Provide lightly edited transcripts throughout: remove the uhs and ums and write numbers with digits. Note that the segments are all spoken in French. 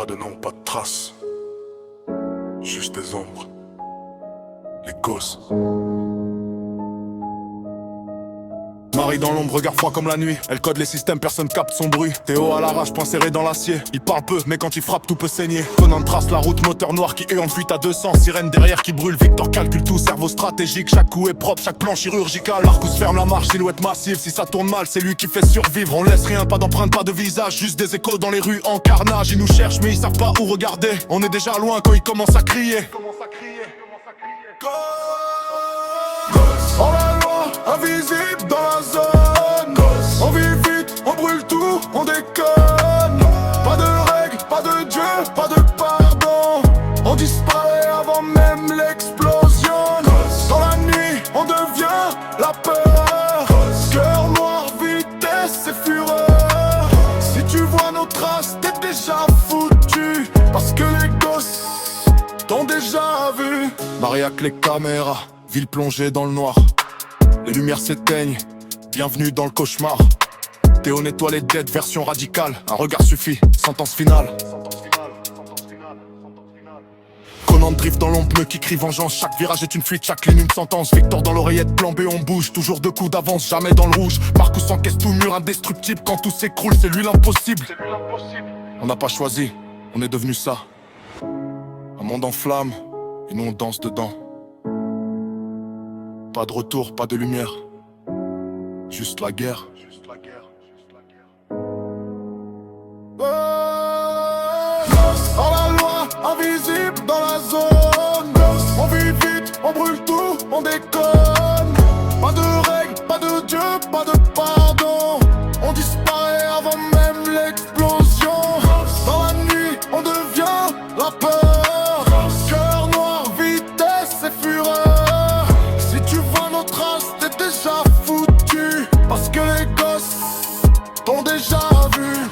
Pas de nom, pas de traces. Juste des ombres. Les gosses. Marie dans l'ombre, regard froid comme la nuit. Elle code les systèmes, personne capte son bruit. Théo à l'arrache, point serré dans l'acier. Il parle peu, mais quand il frappe, tout peut saigner. Conan trace la route, moteur noir qui est en fuite à 200. Sirène derrière qui brûle, Victor calcule tout, cerveau stratégique. Chaque coup est propre, chaque plan chirurgical. Marcus ferme la marche, silhouette massive. Si ça tourne mal, c'est lui qui fait survivre. On laisse rien, pas d'empreinte, pas de visage. Juste des échos dans les rues en carnage. Ils nous cherchent, mais ils savent pas où regarder. On est déjà loin quand ils commencent à crier. Oh la loi, invisible dans la zone. On vit vite, on brûle tout, on déconne. Pas de règles, pas de Dieu, pas de pardon. On disparaît avant même l'explosion. Dans la nuit, on devient la peur. Cœur noir, vitesse et fureur. Si tu vois nos traces, t'es déjà foutu. Parce que les gosses t'ont déjà vu. Marie avec les caméras, ville plongée dans le noir. Les lumières s'éteignent, bienvenue dans le cauchemar. Théo nettoie les dettes, version radicale. Un regard suffit, sentence finale. Conan drift dans l'ombre, qui crie vengeance. Chaque virage est une fuite, chaque ligne une sentence. Victor dans l'oreillette, plan B on bouge. Toujours 2 coups d'avance, jamais dans le rouge. Marcus encaisse tout, mur indestructible. Quand tout s'écroule, c'est lui l'impossible. On n'a pas choisi, on est devenu ça. Un monde en flammes, et nous on danse dedans. Pas de retour, pas de lumière. Juste la guerre. Oh la loi, invisible dans la zone. On vit vite, on brûle tout, on déconne. Pas de règles, pas de Dieu, pas de pardon. On disparaît avant même l'explosion. Dans la nuit, on devient la peur. Cœur noir, vitesse et fureur. Si tu vois nos traces, t'es déjà foutu. Parce que les gosses t'ont déjà vu.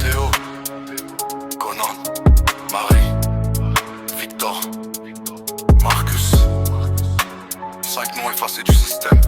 Théo, Conan, Marie, Victor, Marcus. 5 noms effacés du système.